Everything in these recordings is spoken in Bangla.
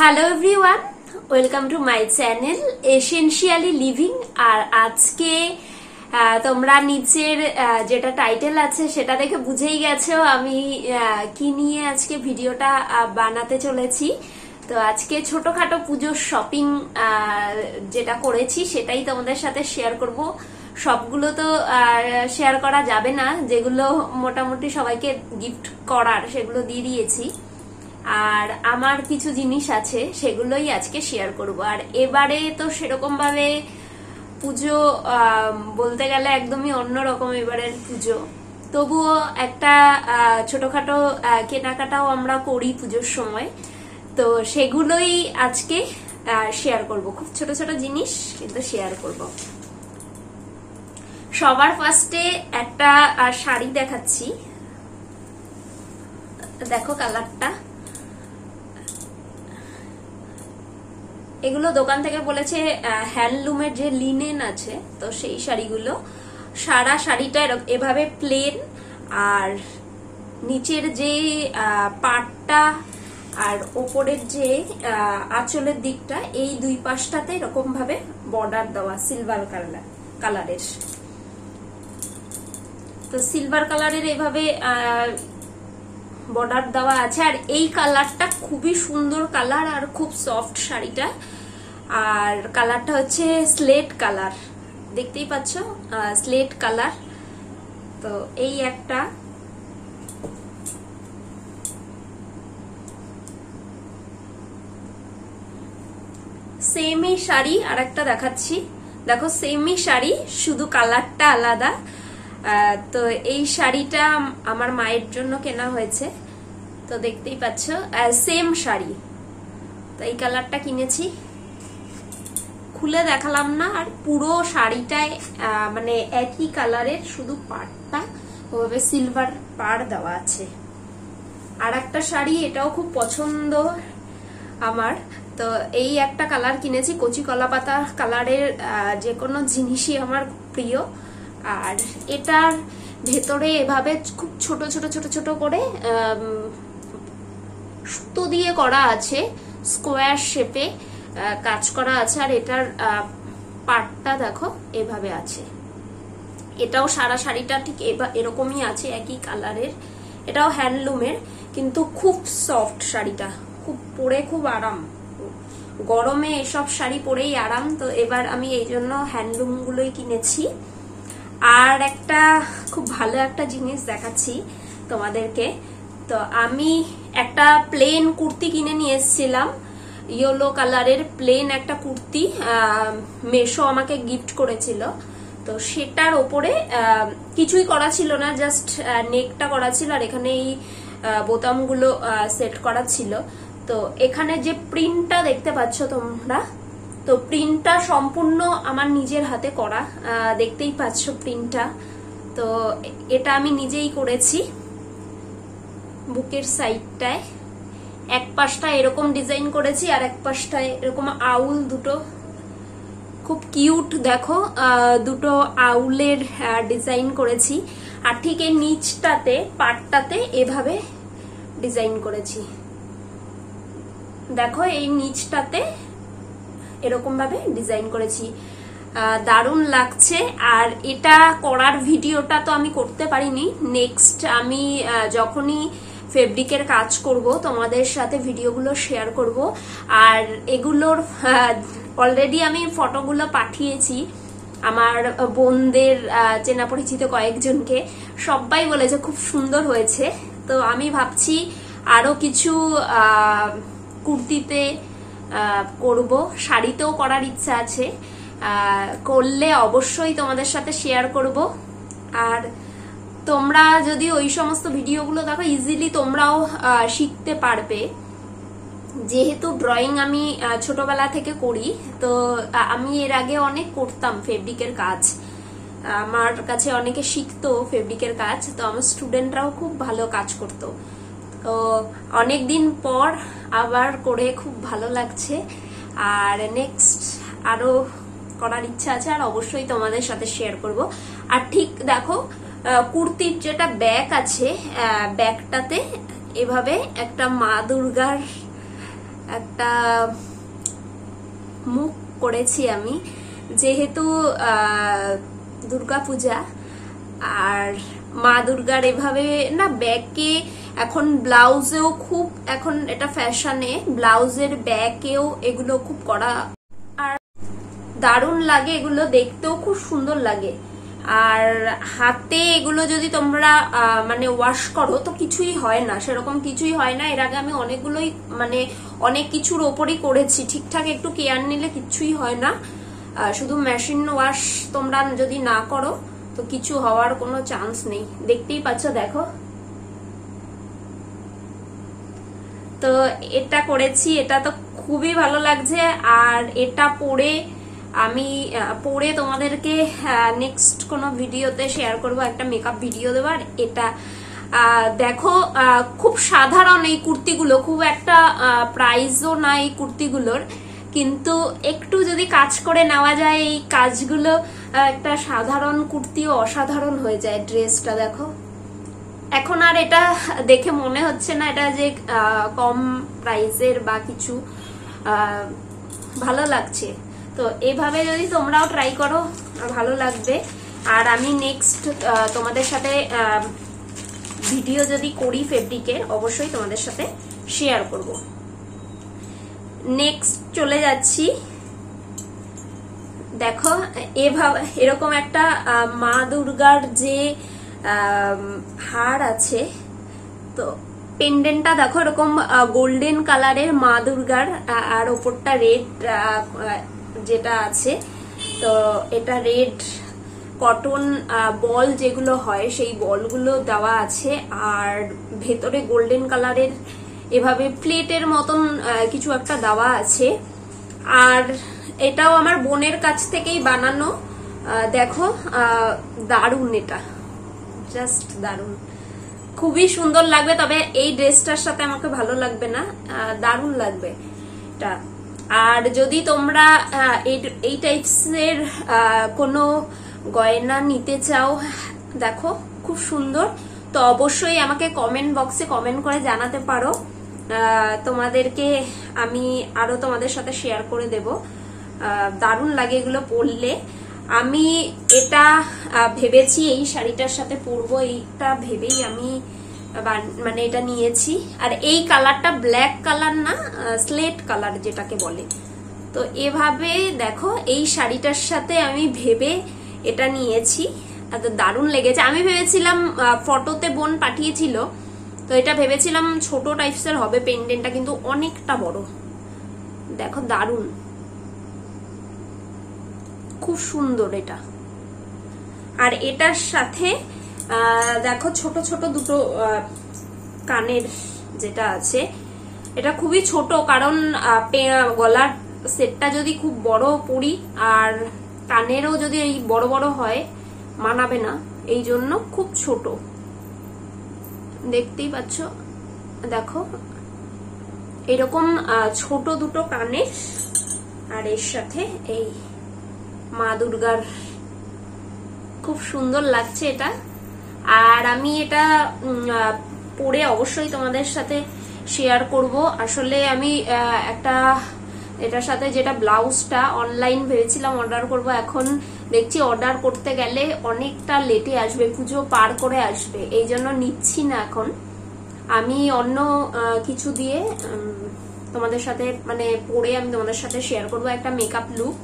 Hello everyone, welcome to my channel essentially living. আর আজকে তোমরা নিচের যেটা টাইটেল আছে সেটা দেখে বুঝেই গেছো আমি কি নিয়ে আজকে ভিডিওটা বানাতে চলেছি। তো আজকে ছোটখাটো পুজোর শপিং যেটা করেছি সেটাই তোমাদের সাথে শেয়ার করব। সবগুলো তো শেয়ার করা যাবে না, যেগুলো মোটামুটি সবাইকে গিফট করার সেগুলো দিয়ে দিয়েছি। আর আমার কিছু জিনিস আছে সেগুলোই আজকে শেয়ার করব। আর এবারে তো সেরকম ভাবে পুজো বলতে গেলে একদমই অন্যরকম এবারের পুজো, তবুও একটা ছোটখাটো কেনাকাটাও আমরা করি পুজোর সময়। তো সেগুলোই আজকে শেয়ার করব, খুব ছোট ছোট জিনিস কিন্তু শেয়ার করব। সবার ফার্স্টে একটা শাড়ি দেখাচ্ছি, দেখো কালারটা। এগুলো দোকান থেকে বলেছে হ্যান্ডলুমের যে লিনেন আছে, তো সেই শাড়িগুলো। সারা শাড়িটা এভাবে প্লেন, আর নিচের যে পাটটা আর ওপরের যে আঁচলের দিকটা, এই দুই পাশটাতে এরকম ভাবে বর্ডার দেওয়া সিলভার কালারের। তো সিলভার কালারের এভাবে বর্ডার দেওয়া আছে। আর এই কালারটা খুবই সুন্দর কালার আর খুব সফট শাড়িটা। আর কালারটা হচ্ছে স্লেট কালার, দেখতেই পাচ্ছ স্লেট কালার। তো এই একটা, সেমই শাড়ি আর একটা দেখাচ্ছি, দেখো সেমই শাড়ি, শুধু কালারটা আলাদা। তো এই শাড়িটা আমার মায়ের জন্য কেনা হয়েছে, তো দেখতেই পাচ্ছ সেম শাড়ি। তো এই কালারটা কিনেছি, খুলে দেখালাম না। আর পুরো শাড়িটায় মানে একই কালারের, শুধু পাড়টা ওভাবে সিলভার পাড় দেওয়া আছে। আর একটা শাড়ি, এটাও খুব পছন্দ আমার। তো এই একটা কালার কিনেছি, কচি কলা পাতা কালারের যে কোনো জিনিসই আমার প্রিয়। আর এটার ভেতরে এভাবে খুব ছোট ছোট ছোট ছোট করে সুতো দিয়ে করা আছে, স্কোয়ার শেপে কাজ করা আছে। আর এটার পাটটা দেখো এভাবে আছে। এটাও সারা শাড়িটা ঠিক এরকমই আছে, একই কালারের। এটাও হ্যান্ডলুমের, কিন্তু খুব সফট শাড়িটা, খুব পরে খুব আরাম। গরমে এসব শাড়ি পরেই আরাম। তো এবার আমি এই জন্য হ্যান্ডলুম গুলোই কিনেছি। আর একটা খুব ভালো একটা জিনিস দেখাচ্ছি তোমাদেরকে। তো আমি একটা প্লেন কুর্তি কিনে নিয়ে এসেছিলাম, ইয়েলো কালারের প্লেন একটা কুর্তি, মেশো আমাকে গিফট করেছিল। তো সেটার ওপরে কিছুই করা ছিল না, জাস্ট নেকটা করা ছিল আর এখানে এই বোতামগুলো সেট করা ছিল। তো এখানে যে প্রিন্টটা দেখতে পাচ্ছ তোমরা, তো প্রিন্টটা সম্পূর্ণ আমার নিজের হাতে করা, দেখতেই পাচ্ছ প্রিন্টটা। তো এটা আমি নিজেই করেছি। বুকের সাইডটায় এক পাশটা এরকম ডিজাইন করেছি, আর এক পাশটায় এরকম আউল, দুটো খুব কিউট দেখো, দুটো আউলের ডিজাইন করেছি। আর ঠিক এই নিচটাতে পাটটাতে এভাবে ডিজাইন করেছি, দেখো এই নিচটাতে এরকম ভাবে ডিজাইন করেছি, দারুণ লাগছে। আর এটা করার ভিডিওটা তো আমি করতে পারিনি, নেক্সট আমি যখনই ফেব্রিকের কাজ করব তোমাদের সাথে ভিডিওগুলো শেয়ার করব। আর এগুলোর অলরেডি আমি ফটোগুলো পাঠিয়েছি আমার বোনদের, চেনা পরিচিত কয়েকজনকে, সবাই বলেছে খুব সুন্দর হয়েছে। তো আমি ভাবছি আরো কিছু কুর্তিতে করব, শাড়িতেও করার ইচ্ছা আছে, করলে অবশ্যই তোমাদের সাথে শেয়ার করব। আর তোমরা যদি ওই সমস্ত ভিডিওগুলো দেখো, ইজিলি তোমরাও শিখতে পারবে। যেহেতু ড্রয়িং আমি ছোটবেলা থেকে করি, তো আমি এর আগে অনেক করতাম ফেব্রিকের কাজ, আমার কাছে অনেকে শিখতো ফেব্রিকের কাজ। তো আমার স্টুডেন্টরাও খুব ভালো কাজ করতো। তো অনেকদিন পর আবার করে খুব ভালো লাগছে। আর নেক্সট আরো করার ইচ্ছা আছে, আর অবশ্যই তোমাদের সাথে শেয়ার করব। আর ঠিক দেখো কুর্তির যেটা ব্যাক আছে, ব্যাকটাতে এভাবে একটা মা দুর্গার একটা মুখ করেছি আমি, যেহেতু দুর্গাপূজা আর মা দুর্গার এভাবে না ব্যাকে এখন ব্লাউজেও খুব, এখন এটা ফ্যাশনে, ব্লাউজের ব্যাকেও এগুলো খুব করা আর দারুণ লাগে, এগুলো দেখতেও খুব সুন্দর লাগে। আর হাতে এগুলো যদি তোমরা মানে ওয়াশ করো তো কিছুই হয় না, সেরকম কিছুই হয় না। এর আগে আমি অনেকগুলোই মানে অনেক কিছুর ওপরই করেছি, ঠিকঠাক একটু কেয়ার নিলে কিছুই হয় না। শুধু মেশিন ওয়াশ তোমরা যদি না করো তো কিছু হওয়ার কোনো চান্স নেই। দেখতেই পাচ্ছ, দেখো। তো এটা করেছি, এটা তো খুবই ভালো লাগছে। আর এটা আমি পরে তোমাদেরকে নেক্সট কোনো ভিডিওতে শেয়ার করব, একটা মেকআপ ভিডিও দেবার। এটা দেখো খুব সাধারণ এই কুর্তিগুলো, খুব একটা প্রাইসও না এই কুর্তিগুলোর, কিন্তু একটু যদি কাজ করে নেওয়া যায় এই কাজগুলো, একটা সাধারণ কুর্তিও অসাধারণ হয়ে যায়। ড্রেসটা দেখো, এখন আর এটা দেখে মনে হচ্ছে না এটা যে কম প্রাইসের বা কিছু, ভালো লাগছে। তো এইভাবে যদি তোমরাও ট্রাই করো ভালো লাগবে। আর আমি নেক্সট তোমাদের সাথে ভিডিও যদি করি ফেব্রিকের, অবশ্যই তোমাদের সাথে শেয়ার করব। নেক্সট চলে যাচ্ছি, দেখো এভাবে এরকম একটা মা দুর্গার যে হার আছে, তো পেন্ডেন্টটা দেখো এরকম গোল্ডেন কালারের মা দুর্গার, আর ওপরটা রেড যেটা আছে। তো এটা রেড কটন বল যেগুলো হয় সেই বলগুলো দেওয়া আছে, আর ভেতরে গোল্ডেন কালারের এভাবে প্লেটের মতন কিছু একটা দেওয়া আছে। আর এটাও আমার বোনের কাছ থেকেই বানানো। দেখো দারুণ, এটা জাস্ট দারুণ, খুবই সুন্দর লাগবে। তবে এই ড্রেসটার সাথে আমাকে ভালো লাগবে না, দারুণ লাগবে এটা। আর যদি তোমরা এই টাইপসের কোনো গয়না নিতে চাও, দেখো খুব সুন্দর, তো অবশ্যই আমাকে কমেন্ট বক্সে কমেন্ট করে জানাতে পারো। তোমাদেরকে আমি আরো তোমাদের সাথে শেয়ার করে দেব। দারুণ লাগে এগুলো পরলে। আমি এটা ভেবেছি এই শাড়িটার সাথে পরবো, এইটা ভেবেই আমি মানে এটা নিয়েছি। আর এই কালারটা ব্ল্যাক কালার না, স্লেট কালার যেটাকে বলে। তো এভাবে দেখো এই শাড়িটার সাথে আমি ভেবে এটা নিয়েছি, এত দারুণ লেগেছে। আমি ভেবেছিলাম, ফটোতে বোন পাঠিয়েছিল, তো এটা ভেবেছিলাম ছোট টাইপসের হবে পেন্ডেন্টটা, কিন্তু অনেকটা বড়। দেখো দারুণ, খুব সুন্দর এটা। আর এটার সাথে দেখো ছোট ছোট দুটো কানের যেটা আছে, এটা খুবই ছোট, কারণ গলার সেটটা যদি খুব বড় পরি আর কানেরও যদি এই বড় বড় হয় মানাবে না, এই জন্য খুব ছোট। দেখতেই পাচ্ছ, দেখো এরকম ছোট দুটো কানের, আর এর সাথে এই মা দুর্গার, খুব সুন্দর লাগছে এটা। আর আমি এটা পরে অবশ্যই তোমাদের সাথে শেয়ার করব। আসলে আমি একটা এটার সাথে যেটা ব্লাউজটা অনলাইন ভেবেছিলাম অর্ডার করব, এখন দেখছি অর্ডার করতে গেলে অনেকটা লেটে আসবে, পুজো পার করে আসবে, এই জন্য নিচ্ছি না এখন। আমি অন্য কিছু দিয়ে তোমাদের সাথে মানে পরে আমি তোমাদের সাথে শেয়ার করব একটা মেকআপ লুক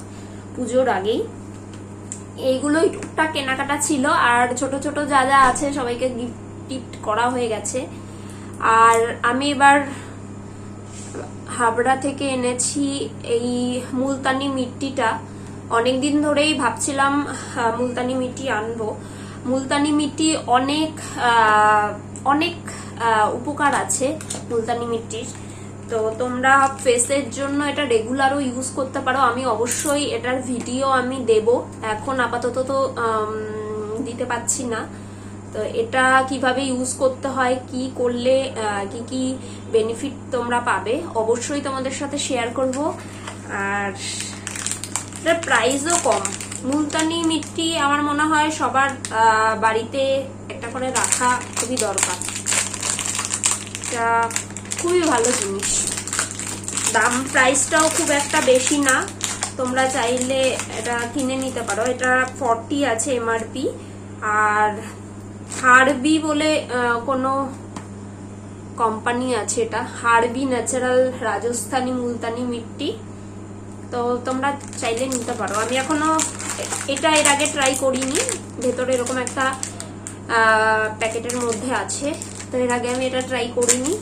পুজোর আগেই। এইগুলোই টুকটাক কেনাকাটা ছিল, আর ছোট ছোট যা যা আছে সবাইকে গিফট করা হয়ে গেছে। আর আমি এবার হাবড়া থেকে এনেছি এই মুলতানি মিট্টিটা। অনেকদিন ধরেই ভাবছিলাম মুলতানি মিট্টি আনবো। মুলতানি মিট্টি অনেক অনেক উপকার আছে মুলতানি মিট্টির। তো তোমরা ফেসের জন্য এটা রেগুলারও ইউজ করতে পারো। আমি অবশ্যই এটার ভিডিও আমি দেব, এখন আপাতত তো দিতে পারছি না। তো এটা কিভাবে ইউজ করতে হয়, কি করলে কি কি বেনিফিট তোমরা পাবে, অবশ্যই তোমাদের সাথে শেয়ার করব। আর এটার প্রাইসও কম। মুলতানি মিট্টি আমার মনে হয় সবার বাড়িতে একটা করে রাখা খুবই দরকার, এটা খুবই ভালো জিনিস। দাম প্রাইসটাও খুব একটা বেশি না, তোমরা চাইলে এটা কিনে নিতে পারো। এটা 40 আছে এমআরপি। আর হারবি বলে কোনো কোম্পানি আছে, এটা হারবি ন্যাচারাল রাজস্থানী মুলতানি মিট্টি, তো তোমরা চাইলে নিতে পারো। আমি এখনো এটা এর আগে ট্রাই করিনি, ভেতরে এরকম একটা প্যাকেটের মধ্যে আছে, তো এর আগে আমি এটা ট্রাই করিনি।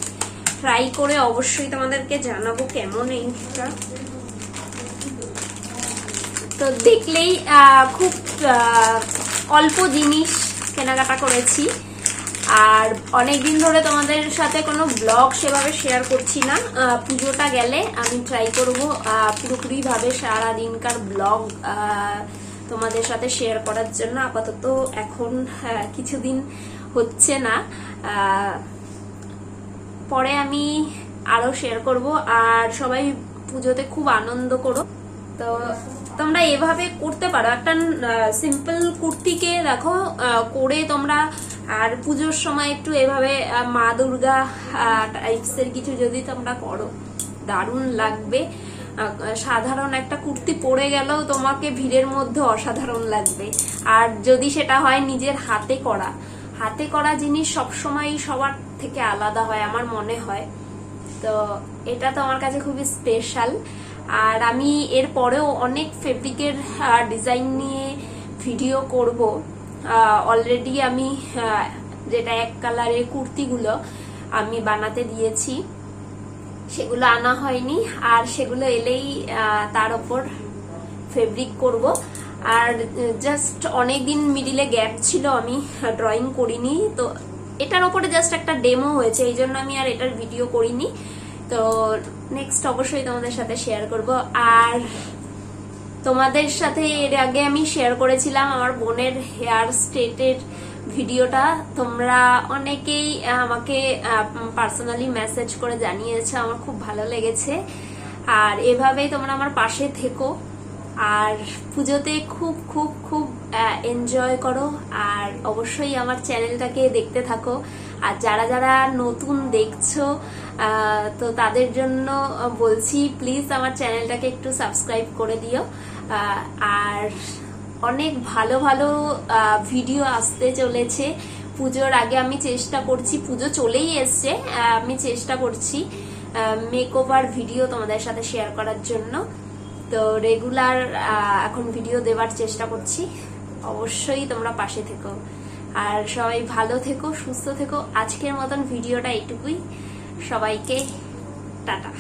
ট্রাই করে অবশ্যই তোমাদেরকে জানাবো কেমন এইটা। তো দেখলেই খুব অল্প জিনিস কেনাকাটা করেছি, আর অনেকদিন ধরে তোমাদের সাথে কোনো ব্লগ সেভাবে শেয়ার করছি না। পুজোটা গেলে আমি ট্রাই করবো পুরোপুরি ভাবে সারা দিনকার ব্লগ তোমাদের সাথে শেয়ার করার জন্য। আপাতত এখন কিছুদিন হচ্ছে না, পরে আমি আরো শেয়ার করব। আর সবাই পুজোতে খুব আনন্দ করো। তো তোমরা এভাবে করতে পারো, একটা সিম্পল কুর্তিকে দেখো করে তোমরা, আর পুজোর সময় একটু এভাবে মা দুর্গা টাইপস এর কিছু যদি তোমরা করো, দারুণ লাগবে। সাধারণ একটা কুর্তি পরে গেলেও তোমাকে ভিড়ের মধ্যে অসাধারণ লাগবে। আর যদি সেটা হয় নিজের হাতে করা জিনিস সবসময় সবার থেকে আলাদা হয় আমার মনে হয়। তো এটা তো আমার কাছে খুবই স্পেশাল। আর আমি এর পরেও অনেক ফেব্রিকের ডিজাইন নিয়ে ভিডিও করব। অলরেডি আমি যেটা এক কালারের কুর্তিগুলো আমি বানাতে দিয়েছি, সেগুলো আনা হয়নি, আর সেগুলো এলেই তার উপর ফেব্রিক করব। আর জাস্ট অনেকদিন মিডিলে গ্যাপ ছিল, আমি ড্রয়িং করিনি, তো এটার উপরে জাস্ট একটা ডেমো হয়েছে, এই জন্য আমি আর এটার ভিডিও করিনি। তো নেক্সট অবশ্যই তোমাদের সাথে শেয়ার করব। আর তোমাদের সাথে এর আগে আমি শেয়ার করেছিলাম আমার বোনের হেয়ার স্ট্রেটের ভিডিওটা, তোমরা অনেকেই আমাকে পার্সোনালি মেসেজ করে জানিয়েছে, আমার খুব ভালো লেগেছে। আর এভাবেই তোমরা আমার পাশে থেকো, আর পুজোতে খুব খুব খুব এনজয় করো। আর অবশ্যই আমার চ্যানেলটাকে দেখতে থাকো। আর যারা যারা নতুন দেখছো তো তাদের জন্য বলছি, প্লিজ আমার চ্যানেলটাকে একটু সাবস্ক্রাইব করে দিও। আর অনেক ভালো ভালো ভিডিও আসতে চলেছে পুজোর আগে। আমি চেষ্টা করছি, পুজো চলেই এসছে, আমি চেষ্টা করছি মেকওভার ভিডিও তোমাদের সাথে শেয়ার করার জন্য। তো রেগুলার এখন ভিডিও দেওয়ার চেষ্টা করছি, অবশ্যই তোমরা পাশে থেকো। আর সবাই ভালো থেকো, সুস্থ থেকো। আজকের মতন ভিডিওটা এইটুকুই, সবাইকে টাটা।